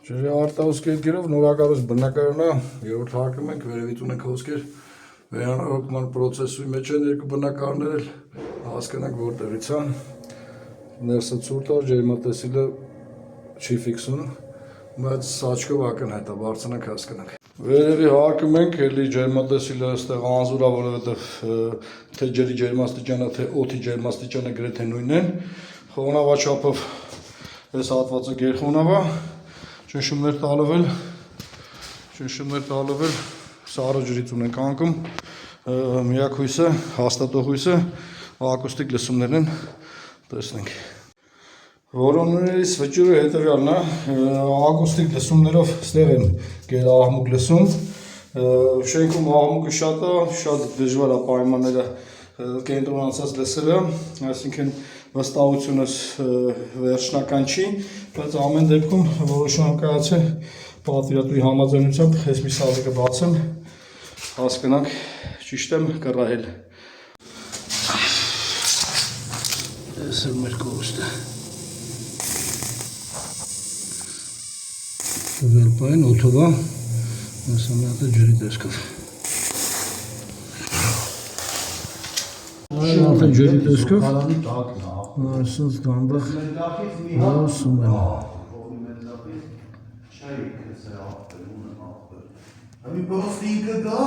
Ջրի արտահոսքերով նորակառույց բնակարանը երրորդ հարկում ենք, վերևից ունենք հոսքեր, վերանորոգման պրոցեսի մեջ են երկու բնակարաններ, հասկանանք որտեղից են, ներսը ցուրտ է, ջերմատեսիլը չի ֆիքսում, բայց աչքով ակնհայտ է, բարձրանանք հասկանանք։ Վերևի հարկում ենք, էլի ջերմատեսիլը այստեղ անզուր է, որովհետև թե ջրի ջերմաստիճանը, թե օդի ջերմաստիճանը գրեթե նույնն են, խոնավաչափով այս հատվածը գերխոնավ է, ճնշումներ տալով էլ սառը ջրից ունենք անկում, միակ հույսը, հաստատող հույսը, ակուստիկ լսումներն են, տեսնենք։ Որոններից վճիռը հետևյալն է, ակուստիկ լսումներով ստեղ եմ գերահմուկ լսում, շենքում աղմուկը շատ է, շատ դժվար է պայմանները կենտրոնացած լսելը, այսինքն վստահությունս վերջնական չի, բայց ամեն դեպքում որոշում եմ կայացել պատվիրատուի համաձայնությամբ այս մի սալիկը բացեմ, հասկանանք ճիշտ եմ կռահել։ Այս է մեր կորուստը։ Վերպային օթով է, այս մի հատ է ջրի տեսքով։ Այդ ջրի տեսքով, այսինքն դանդաղ հոսում եմ։ Просто ինքը գա